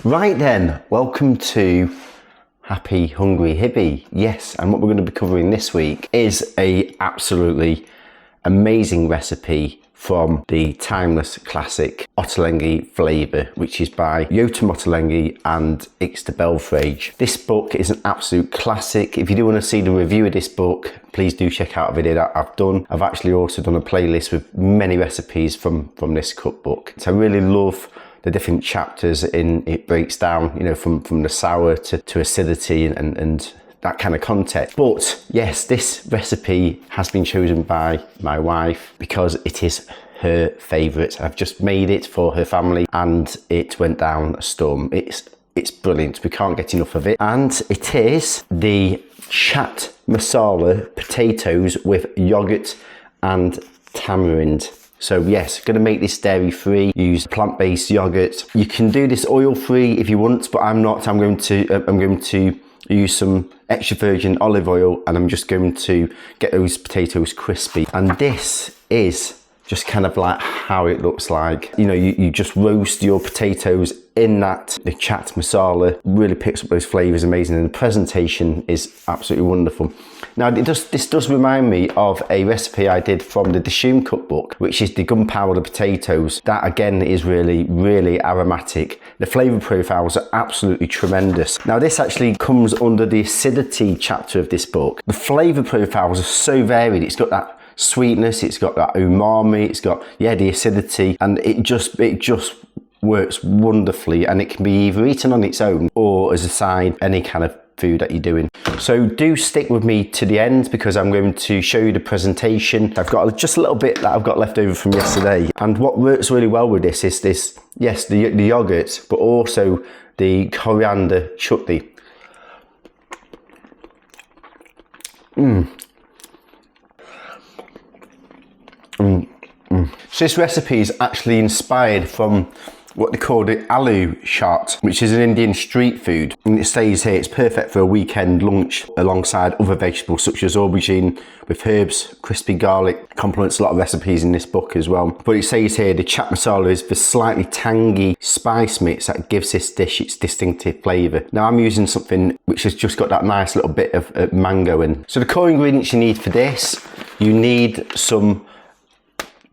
Right then, welcome to Happy Hungry Hibby. Yes, and what we're going to be covering this week is a absolutely amazing recipe from the timeless classic Ottolenghi Flavour, which is by Ottolenghi and it's the Belfrage. This book is an absolute classic. If you do want to see the review of this book, please do check out a video that I've done. I've actually also done a playlist with many recipes from this cookbook. So I really love the different chapters it breaks down, you know, from the sour to acidity and that kind of context. But yes, this recipe has been chosen by my wife because it is her favourite. I've just made it for her family and it went down a storm. It's brilliant. We can't get enough of it. And it is the Chaat Masala Potatoes with yogurt and tamarind. So yes, going to make this dairy free, use plant-based yogurt. You can do this oil free if you want, but I'm not. I'm going to use some extra virgin olive oil and I'm just going to get those potatoes crispy. And this is just kind of like how it looks like. You know, you just roast your potatoes in the chaat masala, really picks up those flavours amazing, and the presentation is absolutely wonderful. Now this does remind me of a recipe I did from the Dishoom cookbook, which is the gunpowder potatoes. That again is really, really aromatic. The flavour profiles are absolutely tremendous. Now this actually comes under the acidity chapter of this book. The flavour profiles are so varied. It's got that sweetness, it's got that umami, it's got, yeah, the acidity, and it just works wonderfully, and it can be either eaten on its own or as a side, any kind of food that you're doing. So do stick with me to the end because I'm going to show you the presentation. I've got just a little bit that I've got left over from yesterday, and what works really well with this is this, yes, the yogurt, but also the coriander chutney. So this recipe is actually inspired from what they call the aloo chaat, which is an Indian street food. And it says here it's perfect for a weekend lunch alongside other vegetables such as aubergine with herbs, crispy garlic. Complements a lot of recipes in this book as well. But it says here the chaat masala is the slightly tangy spice mix that gives this dish its distinctive flavour. Now I'm using something which has just got that nice little bit of mango in. So the core ingredients you need for this, you need some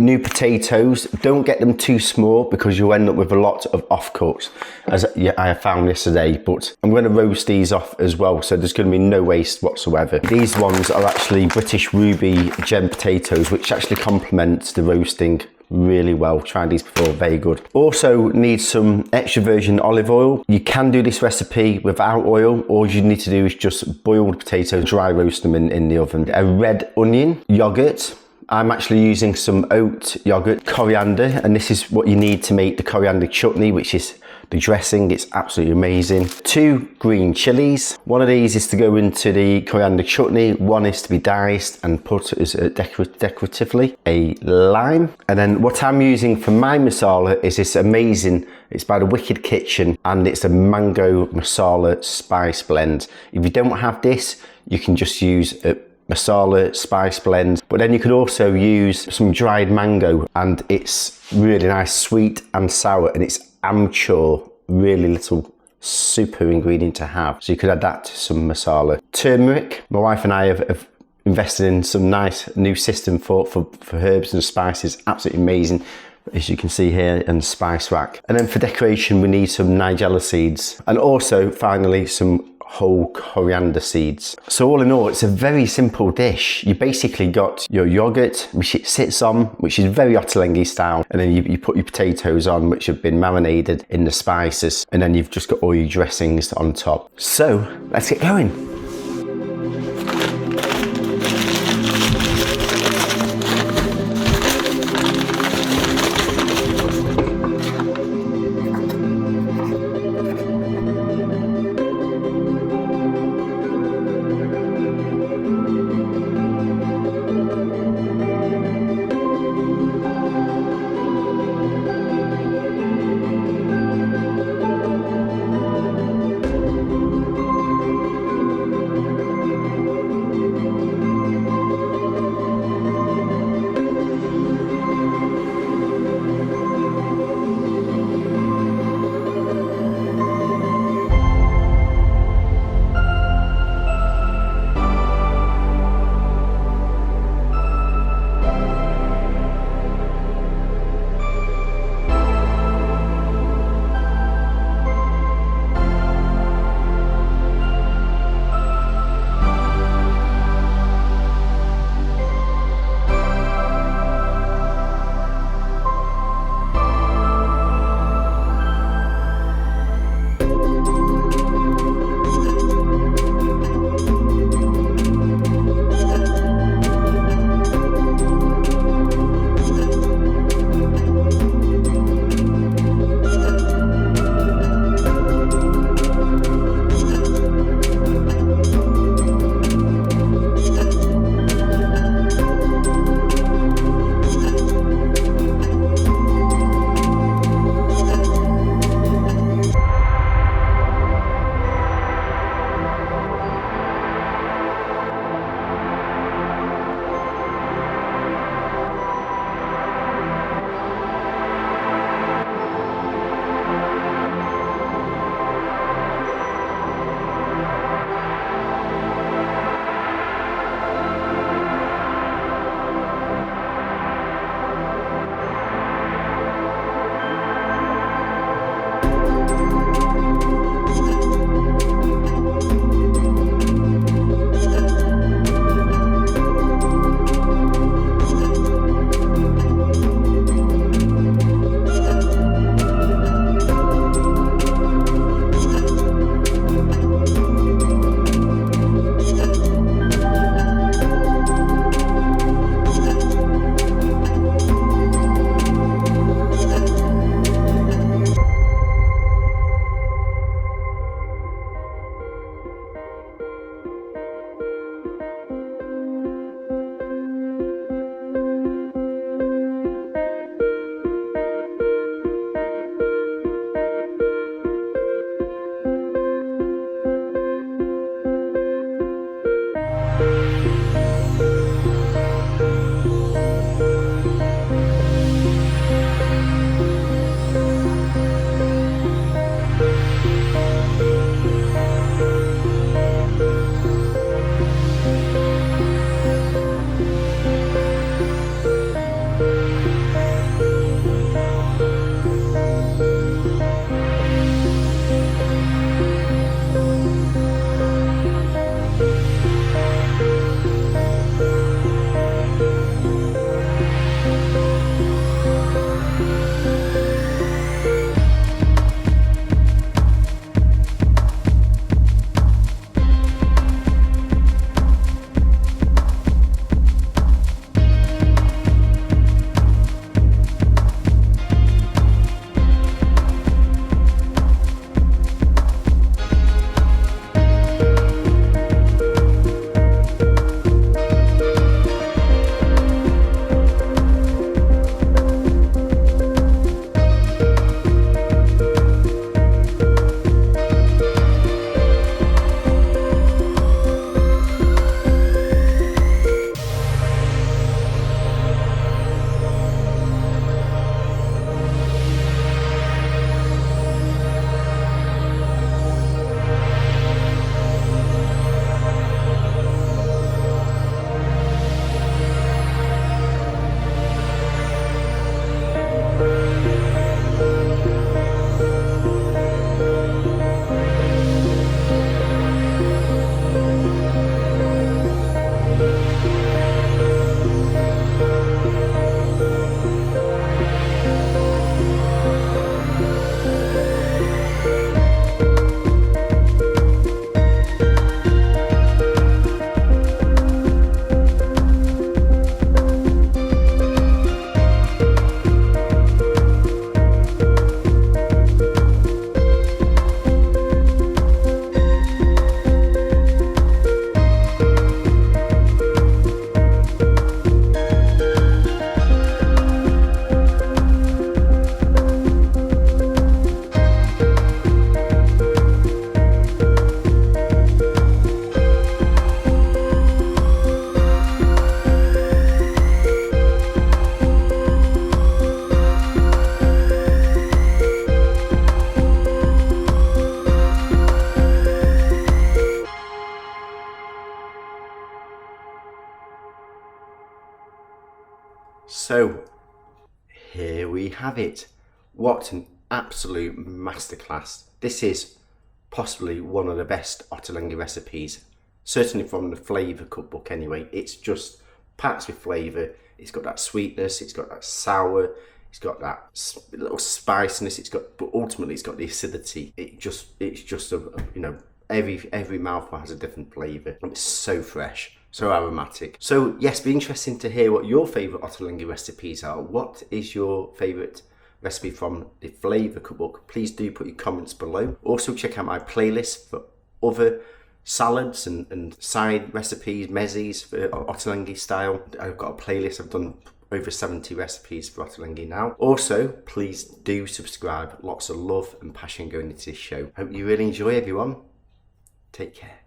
new potatoes. Don't get them too small because you'll end up with a lot of offcuts, as I found yesterday, but I'm going to roast these off as well, so there's going to be no waste whatsoever. These ones are actually British Ruby gem potatoes, which actually complements the roasting really well. Tried these before, very good. Also need some extra virgin olive oil. You can do this recipe without oil. All you need to do is just boil the potatoes, dry roast them in the oven. A red onion, yogurt. I'm actually using some oat yogurt, coriander, and this is what you need to make the coriander chutney, which is the dressing. It's absolutely amazing. 2 green chilies. One of these is to go into the coriander chutney. One is to be diced and put as decoratively. A lime. And then what I'm using for my masala is this amazing, it's by the Wicked Kitchen, and it's a mango masala spice blend. If you don't have this, you can just use a masala spice blend, but then you could also use some dried mango, and it's really nice, sweet and sour, and it's amchur, really little super ingredient to have, so you could add that to some masala. Turmeric. My wife and I have invested in some nice new system for herbs and spices, absolutely amazing, as you can see here, and spice rack. And then for decoration we need some nigella seeds, and also finally some whole coriander seeds. So all in all, it's a very simple dish. You basically got your yogurt, which it sits on, which is very Ottolenghi style, and then you put your potatoes on, which have been marinated in the spices, and then you've just got all your dressings on top. So let's get going. So here we have it. What an absolute masterclass. This is possibly one of the best Ottolenghi recipes, certainly from the Flavour cookbook anyway. It's just packed with flavour. It's got that sweetness, it's got that sour, it's got that little spiciness, but ultimately it's got the acidity. It's just a, you know, every mouthful has a different flavour, and it's so fresh, so aromatic. So yes, be interesting to hear what your favourite Ottolenghi recipes are. What is your favourite recipe from the Flavour cookbook? Please do put your comments below. Also check out my playlist for other salads and side recipes, mezzis for Ottolenghi style. I've got a playlist. I've done over 70 recipes for Ottolenghi now. Also, please do subscribe. Lots of love and passion going into this show. Hope you really enjoy, everyone. Take care.